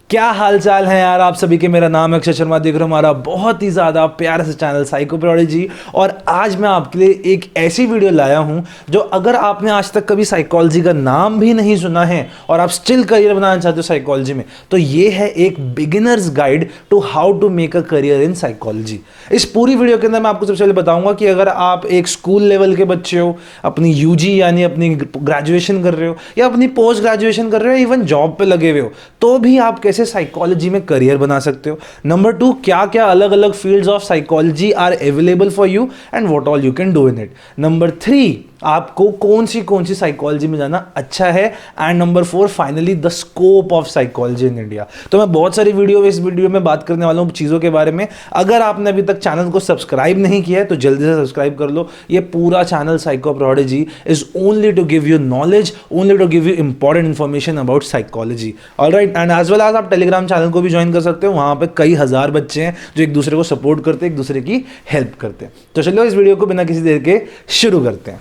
क्या हाल चाल है यार आप सभी के। मेरा नाम है अक्षय शर्मा, देख रहे हो हमारा बहुत ही ज़्यादा प्यारा सा चैनल साइकोप्रोडोलॉजी। और आज मैं आपके लिए एक ऐसी वीडियो लाया हूं जो अगर आपने आज तक कभी साइकोलॉजी का नाम भी नहीं सुना है और आप स्टिल करियर बनाना चाहते हो साइकोलॉजी में, तो ये है एक beginner's guide to how to make a career in psychology. इस पूरी वीडियो के अंदर मैं आपको सबसे पहले बताऊंगा कि अगर आप एक स्कूल लेवल के बच्चे हो, अपनी यूजी यानी अपनी ग्रेजुएशन कर रहे हो या अपनी पोस्ट ग्रेजुएशन कर रहे हो, इवन जॉब पे लगे हुए हो, तो भी आप कैसे साइकोलॉजी में करियर बना सकते हो। नंबर 2, क्या क्या अलग अलग fields of psychology are available for you and what all you can do in it. Number 3, आपको कौन सी साइकोलॉजी में जाना अच्छा है। And number 4, finally the scope of psychology in India. तो मैं बहुत सारी इस वीडियो में बात करने वाला हूं चीज़ों के बारे में। अगर आपने अभी तक चैनल को सब्सक्राइब नहीं किया है तो जल्दी से सब्सक्राइब कर लो। ये पूरा चैनल साइकोप्रोडोलॉजी is only to give you knowledge, only to give you important information about psychology. Alright, and as well as आप टेलीग्राम चैनल को भी ज्वाइन कर सकते हो। वहां पे कई हजार बच्चे हैं जो एक दूसरे को सपोर्ट करते हैं, एक दूसरे की हेल्प करते हैं। तो चलो इस वीडियो को बिना किसी देर के शुरू करते हैं।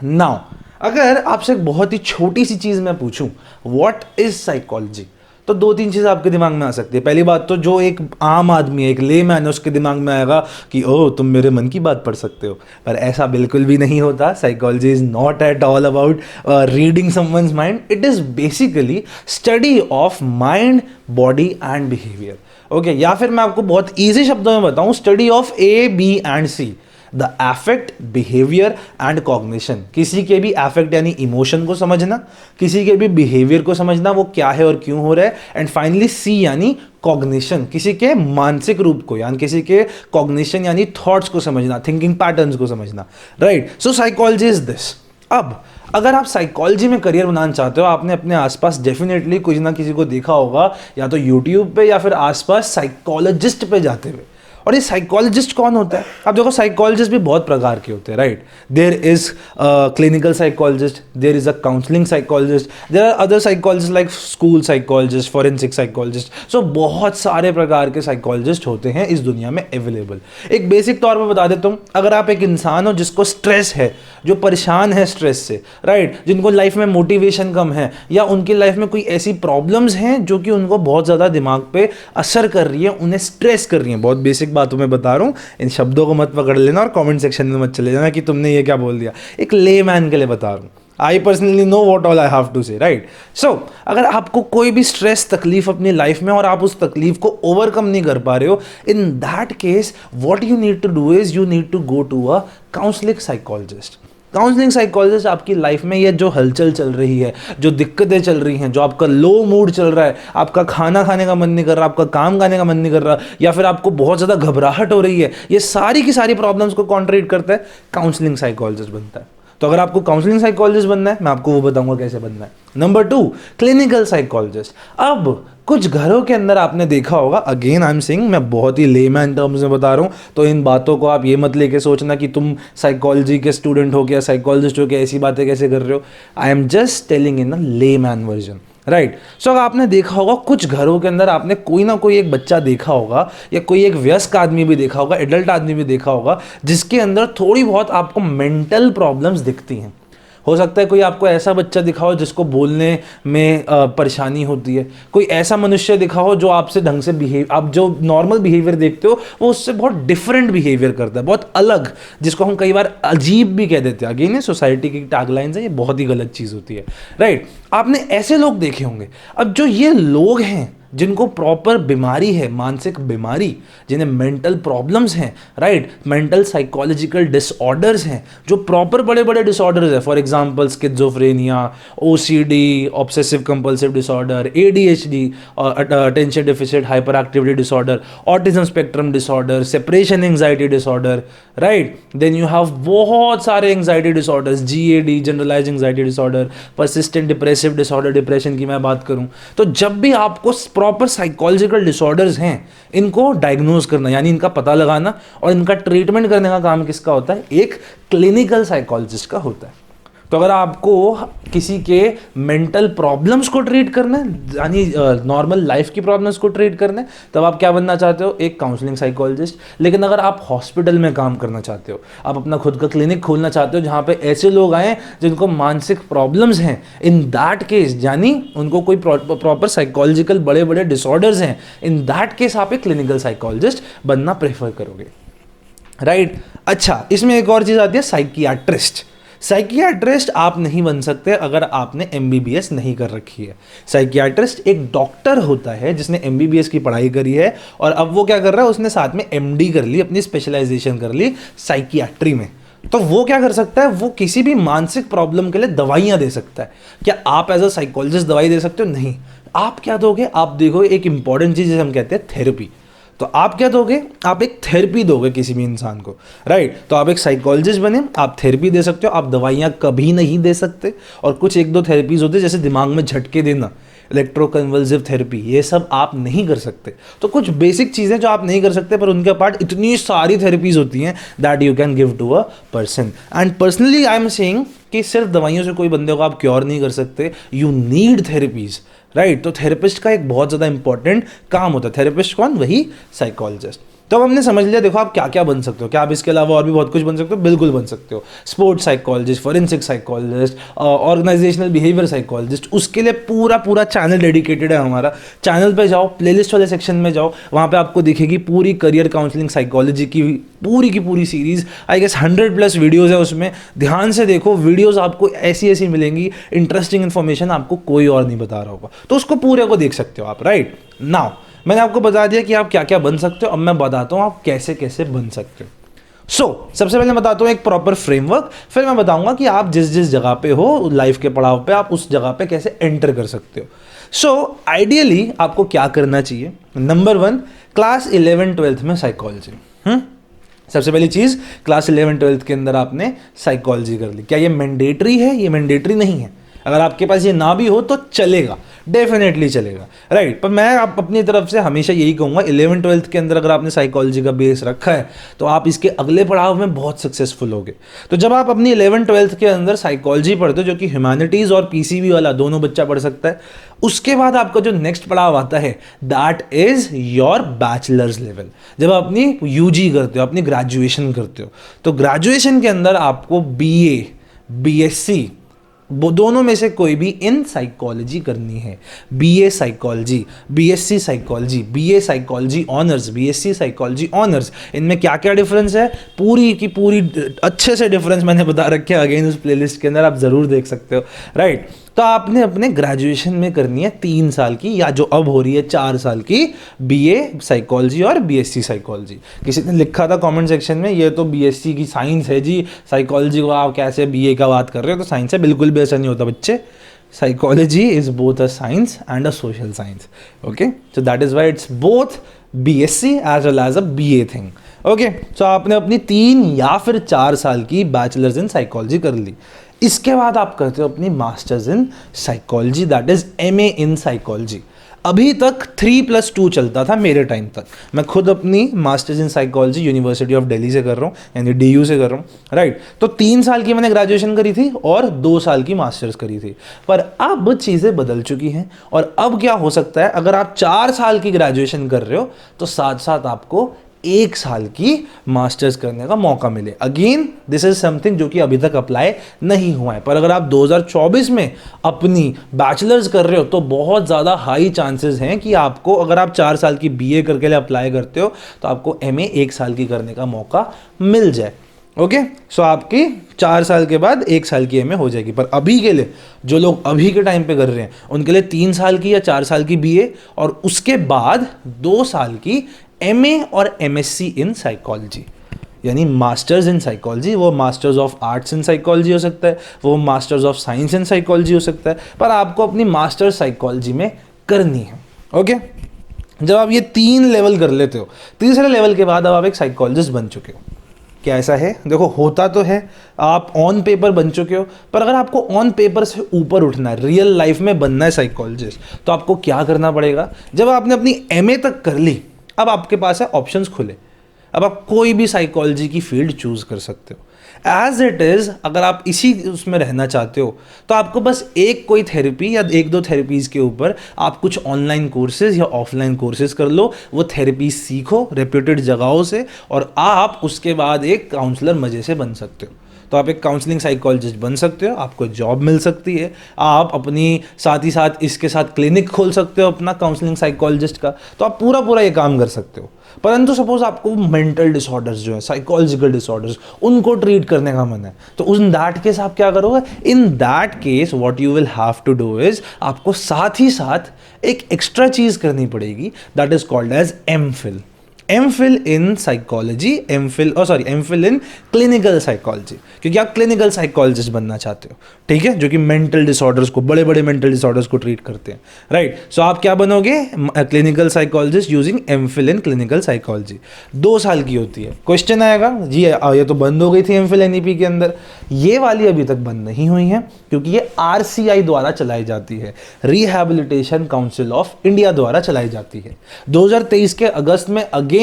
नाउ, अगर आपसे एक बहुत ही छोटी सी चीज मैं पूछूं, व्हाट इज साइकोलॉजी, तो 2-3 चीज़ आपके दिमाग में आ सकती है। पहली बात तो जो एक आम आदमी है, एक लेमैन है, उसके दिमाग में आएगा कि ओह तुम मेरे मन की बात पढ़ सकते हो। पर ऐसा बिल्कुल भी नहीं होता। Psychology is not at all about reading someone's mind. It is basically study of mind, body and behaviour. Okay, या फिर मैं आपको बहुत ईजी शब्दों में बताऊं, study of A, B and C, the affect, behaviour and cognition. किसी के भी एफेक्ट यानी इमोशन को समझना, किसी के भी बिहेवियर को समझना, वो क्या है और क्यों हो रहा है। एंड फाइनली सी यानी कॉग्निशन, किसी के मानसिक रूप को, यानी किसी के कॉग्निशन यानी थॉट्स को समझना, थिंकिंग पैटर्न्स को समझना। Right, so psychology is this. अब अगर आप साइकोलॉजी में करियर बनाना चाहते हो, आपने अपने आसपास डेफिनेटली कुछ ना किसी को देखा होगा, या तो यूट्यूब पे या फिर आसपास साइकोलॉजिस्ट पे जाते हुए। और ये साइकोलॉजिस्ट कौन होता है? आप देखो, साइकोलॉजिस्ट भी बहुत प्रकार के होते हैं। Right, there is clinical psychologist, there is a counselling psychologist, there are other psychologist like school psychologist, forensic psychologist. So बहुत सारे प्रकार के साइकोलॉजिस्ट होते हैं इस दुनिया में अवेलेबल। एक बेसिक तौर पर बता देता हूँ, अगर आप एक इंसान हो जिसको स्ट्रेस है, जो परेशान है स्ट्रेस से, राइट, जिनको लाइफ में मोटिवेशन कम है, या उनकी लाइफ में कोई ऐसी प्रॉब्लम्स हैं जो कि उनको बहुत ज़्यादा दिमाग पे असर कर रही है, उन्हें स्ट्रेस कर रही है, बहुत बेसिक बातों में बता रहा हूं, इन शब्दों को मत पकड़ लेना और कमेंट सेक्शन में मत चले जाना कि तुमने ये क्या बोल दिया। एक लेमैन के लिए बता रहा हूं। I personally know what all I have to say. Right, so अगर आपको कोई भी स्ट्रेस तकलीफ अपनी लाइफ में और आप उस तकलीफ को ओवरकम नहीं कर पा रहे हो, in that case what you need to do is you need to go to a counselling psychologist. Counselling psychologist आपकी लाइफ में ये जो हलचल चल रही है, जो दिक्कतें चल रही हैं, जो आपका लो मूड चल रहा है, आपका खाना खाने का मन नहीं कर रहा, आपका काम करने का मन नहीं कर रहा, या फिर आपको बहुत ज़्यादा घबराहट हो रही है, ये सारी की सारी प्रॉब्लम्स को कॉन्ट्रीट करता है काउंसलिंग साइकोलॉजिस्ट बनता है। तो अगर आपको काउंसलिंग साइकोलॉजिस्ट बनना है, मैं आपको वो बताऊंगा कैसे बनना है। Number 2, clinical psychologist. अब कुछ घरों के अंदर आपने देखा होगा, अगेन आई एम सेइंग, मैं बहुत ही लेमैन टर्म्स में बता रहा हूँ, तो इन बातों को आप ये मत लेके सोचना कि तुम साइकोलॉजी के स्टूडेंट हो क्या, साइकोलॉजिस्ट हो क्या, ऐसी बातें कैसे कर रहे हो। I am just telling in a layman version. Right, so अगर आपने देखा होगा कुछ घरों के अंदर आपने कोई ना कोई एक बच्चा देखा होगा, या कोई एक वयस्क आदमी भी देखा होगा, एडल्ट आदमी भी देखा होगा, जिसके अंदर थोड़ी बहुत आपको मेंटल प्रॉब्लम्स दिखती हैं। हो सकता है कोई आपको ऐसा बच्चा दिखा हो जिसको बोलने में परेशानी होती है, कोई ऐसा मनुष्य दिखा हो जो आपसे ढंग से आप जो नॉर्मल बिहेवियर देखते हो वो उससे बहुत डिफरेंट बिहेवियर करता है, बहुत अलग, जिसको हम कई बार अजीब भी कह देते हैं। अगेन ये सोसाइटी की टैगलाइंस है, ये बहुत ही गलत चीज़ होती है। राइट, आपने ऐसे लोग देखे होंगे। अब जो ये लोग हैं जिनको प्रॉपर बीमारी है, मानसिक बीमारी, जिन्हें मेंटल प्रॉब्लम्स हैं, राइट, मेंटल साइकोलॉजिकल डिसऑर्डर्स हैं, जो प्रॉपर बड़े बड़े डिसऑर्डर्स हैं, for example schizophrenia, OCD, obsessive compulsive disorder, ADHD, attention deficit hyperactivity disorder, autism spectrum disorder, separation anxiety disorder, right, then you have बहुत सारे anxiety disorders, GAD, generalize anxiety disorder, persistent depressive disorder, depression की मैं बात करूं, तो जब भी आपको प्रॉपर साइकोलॉजिकल डिसऑर्डर्स हैं, इनको डायग्नोज करना यानी इनका पता लगाना और इनका ट्रीटमेंट करने का काम किसका होता है? एक क्लिनिकल साइकोलॉजिस्ट का होता है। तो अगर आपको किसी के मेंटल प्रॉब्लम्स को ट्रीट करना है, यानी नॉर्मल लाइफ की प्रॉब्लम्स को ट्रीट करना है, तब आप क्या बनना चाहते हो? एक काउंसलिंग साइकोलॉजिस्ट। लेकिन अगर आप हॉस्पिटल में काम करना चाहते हो, आप अपना खुद का क्लिनिक खोलना चाहते हो जहाँ पे ऐसे लोग आए जिनको मानसिक प्रॉब्लम्स हैं, इन दैट केस, यानी उनको कोई प्रॉपर साइकोलॉजिकल बड़े बड़े डिसऑर्डर्स हैं, इन दैट केस आप एक क्लिनिकल साइकोलॉजिस्ट बनना प्रेफर करोगे, राइट? अच्छा, इसमें एक और चीज़ आती है, साइकियाट्रिस्ट। साइकियाट्रिस्ट आप नहीं बन सकते अगर आपने एमबीबीएस नहीं कर रखी है। साइकियाट्रिस्ट एक डॉक्टर होता है जिसने एमबीबीएस की पढ़ाई करी है और अब वो क्या कर रहा है, उसने साथ में एमडी कर ली, अपनी स्पेशलाइजेशन कर ली साइकियाट्री में। तो वो क्या कर सकता है? वो किसी भी मानसिक प्रॉब्लम के लिए दवाइयाँ दे सकता है। क्या आप एज अ साइकोलॉजिस्ट दवाई दे सकते हो? नहीं। आप क्या दोगे? आप देखो एक इंपॉर्टेंट चीज़ जिसे हम कहते हैं थेरेपी। तो आप क्या दोगे? आप एक थेरेपी दोगे किसी भी इंसान को, राइट? तो आप एक साइकोलॉजिस्ट बने, आप थेरेपी दे सकते हो, आप दवाइयाँ कभी नहीं दे सकते। और कुछ एक दो थेरेपीज होते हैं जैसे दिमाग में झटके देना, इलेक्ट्रोकन्वल्सिव थेरेपी, ये सब आप नहीं कर सकते। तो कुछ बेसिक चीज़ें जो आप नहीं कर सकते, पर उनके पार्ट इतनी सारी थेरेपीज होती हैं that you can give to a person. And personally I am saying कि सिर्फ दवाइयों से कोई बंदे को आप क्योर नहीं कर सकते, यू नीड थेरेपीज, राइट? तो थेरेपिस्ट का एक बहुत ज़्यादा इंपॉर्टेंट काम होता है। थेरेपिस्ट कौन? वही साइकोलॉजिस्ट। तो अब हमने समझ लिया, देखो आप क्या क्या बन सकते हो। क्या आप इसके अलावा और भी बहुत कुछ बन सकते हो? बिल्कुल बन सकते हो। Sports psychologist, forensic psychologist, organisational behaviour psychologist, उसके लिए पूरा पूरा चैनल डेडिकेटेड है हमारा। चैनल पे जाओ, प्लेलिस्ट वाले सेक्शन में जाओ, वहाँ पे आपको दिखेगी पूरी करियर काउंसलिंग साइकोलॉजी की पूरी सीरीज़। आई गेस 100+ वीडियोज़ है उसमें, ध्यान से देखो। वीडियोज़ आपको ऐसी ऐसी मिलेंगी, इंटरेस्टिंग इन्फॉर्मेशन आपको कोई और नहीं बता रहा होगा, तो उसको पूरे को देख सकते हो आप, राइट? नाउ मैंने आपको बता दिया कि आप क्या क्या बन सकते हो। अब मैं बताता हूँ आप कैसे कैसे बन सकते हो। सबसे पहले बताता हूँ एक प्रॉपर फ्रेमवर्क, फिर मैं बताऊंगा कि आप जिस जिस जगह पे हो लाइफ के पड़ाव पे, आप उस जगह पे कैसे एंटर कर सकते हो। आइडियली आपको क्या करना चाहिए? नंबर 1, क्लास 11-12 में साइकोलॉजी। सबसे पहली चीज़, क्लास 11-12 के अंदर आपने साइकोलॉजी कर ली। क्या ये मैंडेटरी है? ये मैंडेटरी नहीं है। अगर आपके पास ये ना भी हो तो चलेगा, डेफिनेटली चलेगा, राइट? पर मैं आप अपनी तरफ से हमेशा यही कहूँगा, 11-12 के अंदर अगर आपने साइकोलॉजी का बेस रखा है तो आप इसके अगले पड़ाव में बहुत सक्सेसफुल होगे। तो जब आप अपनी 11-12 के अंदर साइकोलॉजी पढ़ते हो, जो कि ह्यूमैनिटीज़ और पीसीबी वाला दोनों बच्चा पढ़ सकता है, उसके बाद आपका जो नेक्स्ट पड़ाव आता है that is your bachelors level. जब आप अपनी यूजी करते हो, अपनी ग्रेजुएशन करते हो, तो ग्रेजुएशन के अंदर आपको बीए, बीएससी, वो दोनों में से कोई भी इन साइकोलॉजी करनी है। BA psychology, BSc psychology, BA psychology honours, BSc psychology honours, इनमें क्या क्या डिफरेंस है पूरी की पूरी अच्छे से डिफरेंस मैंने बता रखे हैं अगेन उस प्लेलिस्ट के अंदर, आप जरूर देख सकते हो, राइट? तो आपने अपने ग्रेजुएशन में करनी है 3 साल की, या जो अब हो रही है 4 साल की, बीए साइकोलॉजी और बीएससी साइकोलॉजी। किसी ने लिखा था कमेंट सेक्शन में, ये तो बीएससी की साइंस है जी, साइकोलॉजी को आप कैसे बीए का बात कर रहे हो? तो साइंस है, बिल्कुल भी ऐसा नहीं होता बच्चे। Psychology is both a science and a social science, okay? So that is why it's both BSc as well as a BA thing, okay? So आपने अपनी 3 या फिर 4 साल की बैचलर्स इन साइकोलॉजी कर ली। इसके बाद आप करते हो अपनी masters in psychology, that is MA in psychology. अभी तक 3+2 चलता था मेरे टाइम तक। मैं खुद अपनी masters in psychology university of Delhi से कर रहा हूँ, यानी डीयू से कर रहा हूँ, राइट? तो 3 साल की मैंने ग्रेजुएशन करी थी और 2 साल की मास्टर्स करी थी। पर अब चीज़ें बदल चुकी हैं, और अब क्या हो सकता है, अगर आप 4 साल की ग्रेजुएशन कर रहे हो तो साथ साथ आपको 1 साल की मास्टर्स करने का मौका मिले। अगेन दिस इज समथिंग जो कि अभी तक अप्लाई नहीं हुआ है, पर अगर आप 2024 में अपनी बैचलर्स कर रहे हो तो बहुत ज़्यादा हाई चांसेस हैं कि आपको, अगर आप 4 साल की बीए करके लिए अप्लाई करते हो तो आपको एमए 1 साल की करने का मौका मिल जाए, ओके? सो आपकी 4 साल के बाद 1 साल की एमए हो जाएगी। पर अभी के लिए जो लोग अभी के टाइम पे कर रहे हैं उनके लिए 3 साल की या 4 साल की बीए और उसके बाद 2 साल की एमए और एमएससी इन साइकोलॉजी, यानी मास्टर्स इन साइकोलॉजी। वो masters of arts in psychology हो सकता है, वो masters of science in psychology हो सकता है, पर आपको अपनी मास्टर्स साइकोलॉजी में करनी है, ओके? जब आप ये 3 लेवल कर लेते हो, तीसरे लेवल के बाद अब आप एक साइकोलॉजिस्ट बन चुके हो। क्या ऐसा है? देखो होता तो है, आप ऑन पेपर बन चुके हो, पर अगर आपको ऑन पेपर से ऊपर उठना है, रियल लाइफ में बनना है साइकोलॉजिस्ट, तो आपको क्या करना पड़ेगा? जब आपने अपनी एमए तक कर ली, अब आपके पास है ऑप्शंस खुले। अब आप कोई भी साइकोलॉजी की फील्ड चूज कर सकते हो। एज इट इज़ अगर आप इसी उसमें रहना चाहते हो तो आपको बस एक कोई थेरेपी या एक दो थेरेपीज़ के ऊपर आप कुछ ऑनलाइन कोर्सेज या ऑफलाइन कोर्सेज कर लो, वो थेरेपी सीखो रेप्यूटेड जगहों से, और आप उसके बाद एक काउंसलर मज़े से बन सकते हो। तो आप एक काउंसलिंग साइकोलॉजिस्ट बन सकते हो, आपको जॉब मिल सकती है, आप अपनी साथ ही साथ इसके साथ क्लिनिक खोल सकते हो अपना काउंसलिंग साइकोलॉजिस्ट का, तो आप पूरा पूरा ये काम कर सकते हो। परंतु सपोज आपको मेंटल डिसऑर्डर्स जो है, साइकोलॉजिकल डिसऑर्डर्स, उनको ट्रीट करने का मन है, तो इन दैट केस आप क्या करोगे? In that case what you will have to do is, आपको साथ ही साथ एक एक्स्ट्रा चीज करनी पड़ेगी, that is called as MPhil. MPhil in psychology, MPhil in clinical psychology, क्योंकि आप क्लिनिकल साइकोलॉजिस्ट बनना चाहते हो, ठीक है, जो कि मेंटल डिसऑर्डर्स को, बड़े बड़े मेंटल डिसऑर्डर्स को ट्रीट करते हैं, राइट। सो आप क्या बनोगे? Clinical psychologist using MPhil in clinical psychology. 2 साल की होती है। क्वेश्चन आएगा जी ये तो बंद हो गई थी एमफिल एनईपी के अंदर, ये वाली अभी तक बंद नहीं हुई है, क्योंकि ये आरसीआई द्वारा चलाई जाती है, रिहैबिलिटेशन काउंसिल ऑफ इंडिया द्वारा चलाई जाती है। 2023 के अगस्त में again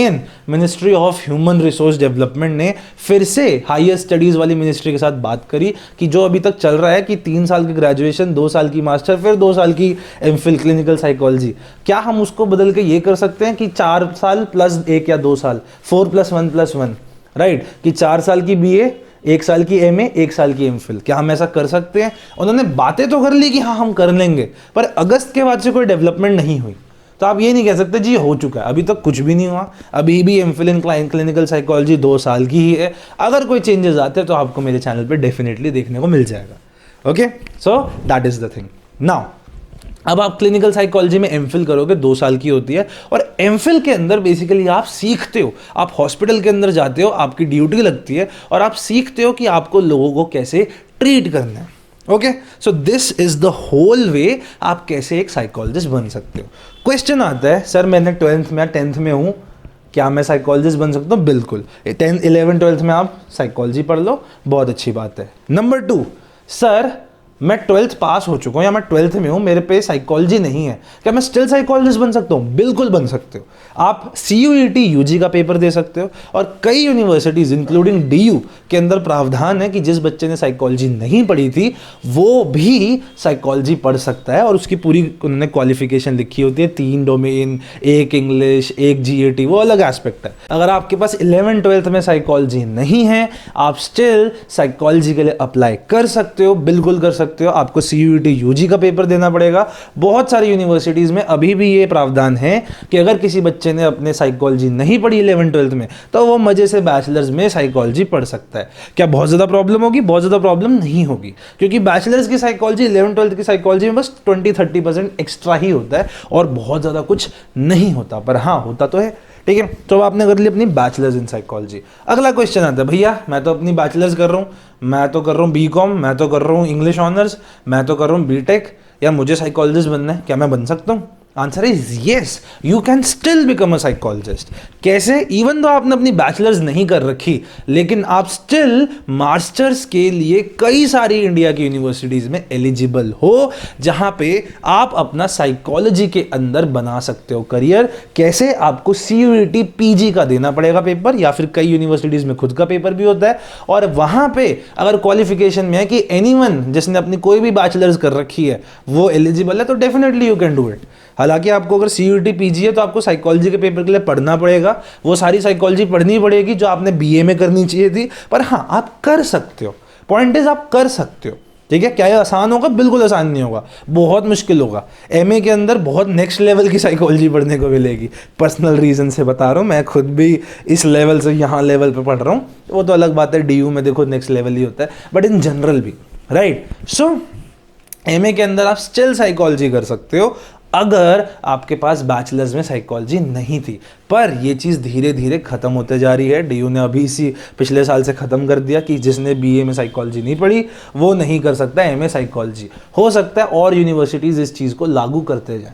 ministry of human resource development ने फिर से हायर स्टडीज वाली मिनिस्ट्री के साथ बात करी कि जो अभी तक चल रहा है कि 3 साल की ग्रेजुएशन, 2 साल की मास्टर, फिर 2 साल की एमफिल क्लिनिकल साइकोलॉजी, क्या हम उसको बदल के ये कर सकते हैं कि 4 साल प्लस 1 या 2 साल, 4+1+1, राइट, कि 4 साल की बीए, 1 साल की एमए, 1 साल की एमफिल, क्या हम ऐसा कर सकते हैं? उन्होंने बातें तो कर ली कि हाँ हम कर लेंगे, पर अगस्त के बाद से कोई डेवलपमेंट नहीं हुई। तो आप ये नहीं कह सकते जी हो चुका है, अभी तक कुछ भी नहीं हुआ, अभी भी एमफिल इन क्लिनिकल साइकोलॉजी 2 साल की ही है। अगर कोई चेंजेस आते हैं तो आपको मेरे चैनल पे डेफिनेटली देखने को मिल जाएगा। Okay, so that is the thing. Now अब आप क्लिनिकल साइकोलॉजी में एमफिल करोगे, 2 साल की होती है, और एमफिल के अंदर बेसिकली आप सीखते हो, आप हॉस्पिटल के अंदर जाते हो, आपकी ड्यूटी लगती है और आप सीखते हो कि आपको लोगों को कैसे ट्रीट करना है। Okay, so this is the whole way आप कैसे एक साइकोलॉजिस्ट बन सकते हो। क्वेश्चन आता है सर मैंने 12th में या 10th में हूँ, क्या मैं साइकोलॉजिस्ट बन सकता हूँ? बिल्कुल, 10th 11 12th में आप साइकोलॉजी पढ़ लो, बहुत अच्छी बात है। नंबर 2, सर मैं 12th पास हो चुका हूँ या मैं 12th में हूँ, मेरे पे साइकोलॉजी नहीं है, क्या मैं स्टिल साइकोलॉजिस्ट बन सकता हूँ? बिल्कुल बन सकते हो। आप CUET UG का पेपर दे सकते हो, और कई यूनिवर्सिटीज़ इंक्लूडिंग DU के अंदर प्रावधान है कि जिस बच्चे ने साइकोलॉजी नहीं पढ़ी थी वो भी साइकोलॉजी पढ़ सकता है, और उसकी पूरी उन्होंने क्वालिफिकेशन लिखी होती है, 3 डोमेन, 1 इंग्लिश, 1 GAT, वो अलग एस्पेक्ट है। अगर आपके पास 11 12th में साइकोलॉजी नहीं है, आप स्टिल साइकोलॉजी के लिए अप्लाई कर सकते हो, बिल्कुल कर सकते हो। आपको CUET UG का पेपर देना पड़ेगा। बहुत सारी यूनिवर्सिटीज़ में अभी भी ये प्रावधान है कि अगर किसी बच्चे ने अपने साइकोलॉजी नहीं पढ़ी 11 12th में, तो वो मजे से बैचलर्स में साइकोलॉजी पढ़ सकता है। क्या बहुत ज़्यादा प्रॉब्लम होगी? बहुत ज़्यादा प्रॉब्लम नहीं होगी, क्योंकि बैचलर्स की साइकोलॉजी 11 12th की साइकोलॉजी में बस 20-30% एक्स्ट्रा ही होता है, और बहुत ज़्यादा कुछ नहीं होता, पर हाँ होता तो है, ठीक है। तो आपने कर ली अपनी बैचलर्स इन साइकोलॉजी। अगला क्वेश्चन आता है, भैया मैं तो अपनी बैचलर्स कर रहा हूँ, मैं तो कर रहा हूँ BCom, मैं तो कर रहा हूँ इंग्लिश ऑनर्स, मैं तो कर रहा हूँ BTech, या मुझे साइकोलॉजिस्ट बनना है, क्या मैं बन सकता हूँ? Answer is yes, you can still become a psychologist. कैसे? इवन दो आपने अपनी बैचलर्स नहीं कर रखी, लेकिन आप स्टिल मास्टर्स के लिए कई सारी इंडिया की यूनिवर्सिटीज में एलिजिबल हो, जहां पे आप अपना साइकोलॉजी के अंदर बना सकते हो करियर। कैसे? आपको CUET PG का देना पड़ेगा पेपर, या फिर कई यूनिवर्सिटीज में खुद का पेपर भी होता है, और वहां पे अगर क्वालिफिकेशन में है कि एनीवन जिसने अपनी कोई भी बैचलर्स कर रखी है वो एलिजिबल है, तो definitely you can do it. हालांकि आपको अगर CUET PG है तो आपको साइकोलॉजी के पेपर के लिए पढ़ना पड़ेगा, वो सारी साइकोलॉजी पढ़नी पड़ेगी जो आपने BA में करनी चाहिए थी, पर हाँ आप कर सकते हो। पॉइंट इज आप कर सकते हो, ठीक है। क्या ये आसान होगा? बिल्कुल आसान नहीं होगा, बहुत मुश्किल होगा। MA के अंदर बहुत नेक्स्ट लेवल की साइकोलॉजी पढ़ने को मिलेगी, पर्सनल रीजन से बता रहा हूँ, मैं खुद भी इस लेवल से यहाँ लेवल पे पढ़ रहा हूँ, वो तो अलग बात है, DU में देखो नेक्स्ट लेवल ही होता है, बट इन जनरल भी, राइट। सो MA के अंदर आप स्टिल साइकोलॉजी कर सकते हो अगर आपके पास बैचलर्स में साइकोलॉजी नहीं थी, पर ये चीज़ धीरे धीरे खत्म होते जा रही है। DU ने अभी इसी पिछले साल से ख़त्म कर दिया कि जिसने BA में साइकोलॉजी नहीं पढ़ी वो नहीं कर सकता MA साइकोलॉजी। हो सकता है और यूनिवर्सिटीज़ इस चीज़ को लागू करते जाएं।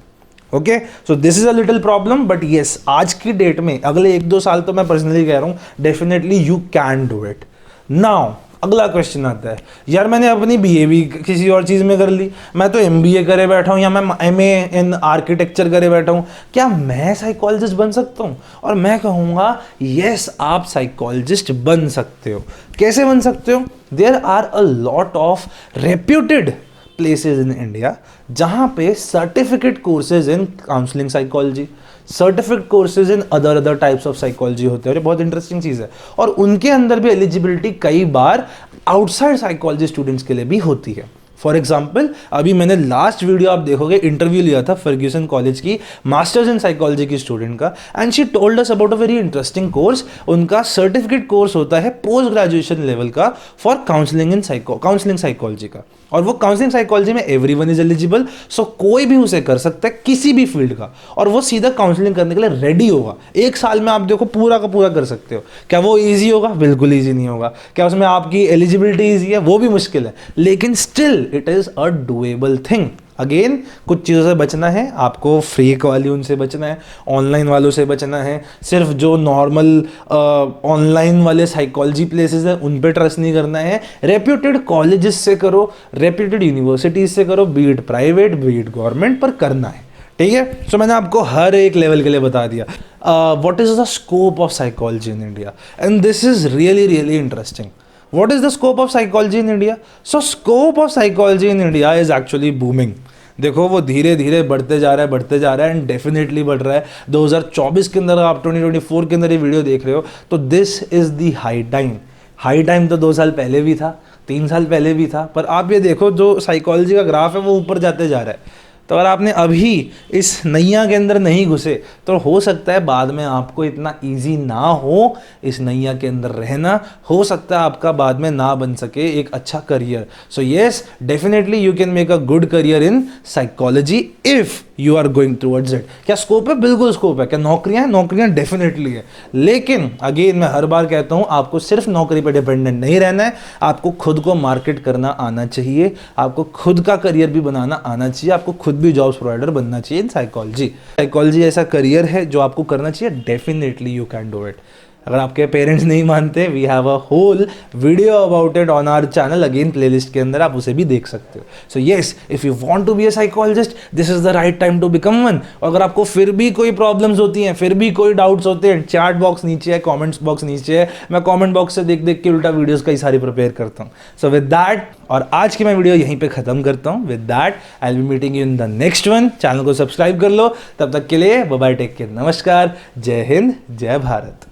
Okay, so this is a little problem, but yes आज की डेट में अगले 1-2 साल तो मैं पर्सनली कह रहा हूँ definitely you can do it. Now अगला क्वेश्चन आता है, यार मैंने अपनी बीए भी किसी और चीज़ में कर ली, मैं तो एमबीए करे बैठा हूँ या मैं एमए इन आर्किटेक्चर करे बैठा हूँ, क्या मैं साइकोलॉजिस्ट बन सकता हूँ? और मैं कहूँगा यस, आप साइकोलॉजिस्ट बन सकते हो। कैसे बन सकते हो? There are a lot of reputed places in India जहाँ पे certificate courses in counselling psychology, certificate courses in other types of psychology होते हैं, और ये बहुत इंटरेस्टिंग चीज़ है। और उनके अंदर भी एलिजिबिलिटी कई बार आउटसाइड साइकोलॉजी स्टूडेंट्स के लिए भी होती है। फॉर एग्जाम्पल, अभी मैंने लास्ट वीडियो आप देखोगे, इंटरव्यू लिया था फर्ग्यूसन कॉलेज की मास्टर्स इन साइकोलॉजी की स्टूडेंट का, and she told us about a very interesting course. उनका सर्टिफिकेट कोर्स होता है पोस्ट ग्रेजुएशन लेवल का फॉर काउंसलिंग साइकोलॉजी का, और वो काउंसलिंग साइकोलॉजी में एवरीवन इज एलिजिबल, सो कोई भी उसे कर सकता है किसी भी फील्ड का, और वो सीधा काउंसलिंग करने के लिए रेडी होगा। 1 साल में आप देखो पूरा का पूरा कर सकते हो। क्या वो इजी होगा? बिल्कुल इजी नहीं होगा। क्या उसमें आपकी एलिजिबिलिटी इजी है? वो भी मुश्किल है, लेकिन still it is a doable thing. Again, कुछ चीज़ों से बचना है आपको, फ्री वाली उनसे बचना है, ऑनलाइन वालों से बचना है, सिर्फ जो नॉर्मल ऑनलाइन वाले साइकोलॉजी प्लेसेस हैं उन पे ट्रस्ट नहीं करना है, रेप्यूटेड कॉलेजेस से करो, रेप्यूटेड यूनिवर्सिटीज से करो, B it private B it government, पर करना है। ठीक है, सो मैंने आपको हर एक लेवल के लिए बता दिया what is the scope of psychology in India, and this is really really interesting. What is the scope of psychology in India? So scope of psychology in India is actually booming. देखो वो धीरे धीरे बढ़ते जा रहा है and definitely बढ़ रहा है। 2024 के अंदर आप 2024 के अंदर ये वीडियो देख रहे हो तो this is the high time तो 2 साल पहले भी था, 3 साल पहले भी था, पर आप ये देखो जो साइकोलॉजी का ग्राफ है वो ऊपर जाते जा रहा है। तो अगर आपने अभी इस नैया के अंदर नहीं घुसे तो हो सकता है बाद में आपको इतना इजी ना हो इस नैया के अंदर रहना, हो सकता है आपका बाद में ना बन सके एक अच्छा career. So yes, definitely you can make a good career in psychology if you are going towards it. क्या स्कोप है? बिल्कुल स्कोप है। क्या नौकरियां डेफिनेटली है, लेकिन अगेन मैं हर बार कहता हूं आपको सिर्फ नौकरी पर डिपेंडेंट नहीं रहना है, आपको खुद को मार्केट करना आना चाहिए, आपको खुद का करियर भी बनाना आना चाहिए, आपको खुद भी जॉब्स प्रोवाइडर बनना चाहिए इन साइकोलॉजी ऐसा करियर है जो आपको करना चाहिए, definitely you can do it. अगर आपके पेरेंट्स नहीं मानते, we have a whole video about it on our channel, again playlist के अंदर आप उसे भी देख सकते हो। So yes, if you want to be a psychologist, this is the right time to become one. अगर आपको फिर भी कोई प्रॉब्लम्स होती हैं, फिर भी कोई डाउट्स होते हैं, चैट बॉक्स नीचे है, कमेंट्स बॉक्स नीचे है, मैं कमेंट बॉक्स से देख देख के उल्टा वीडियोस कई सारी प्रिपेयर करता हूँ। सो विद दैट, और आज की मैं वीडियो यहीं पे खत्म करता हूँ। With that I will be meeting you in the next one. Channel को सब्सक्राइब कर लो, तब तक के लिए बाय बाय, टेक केयर, नमस्कार, जय हिंद, जय भारत।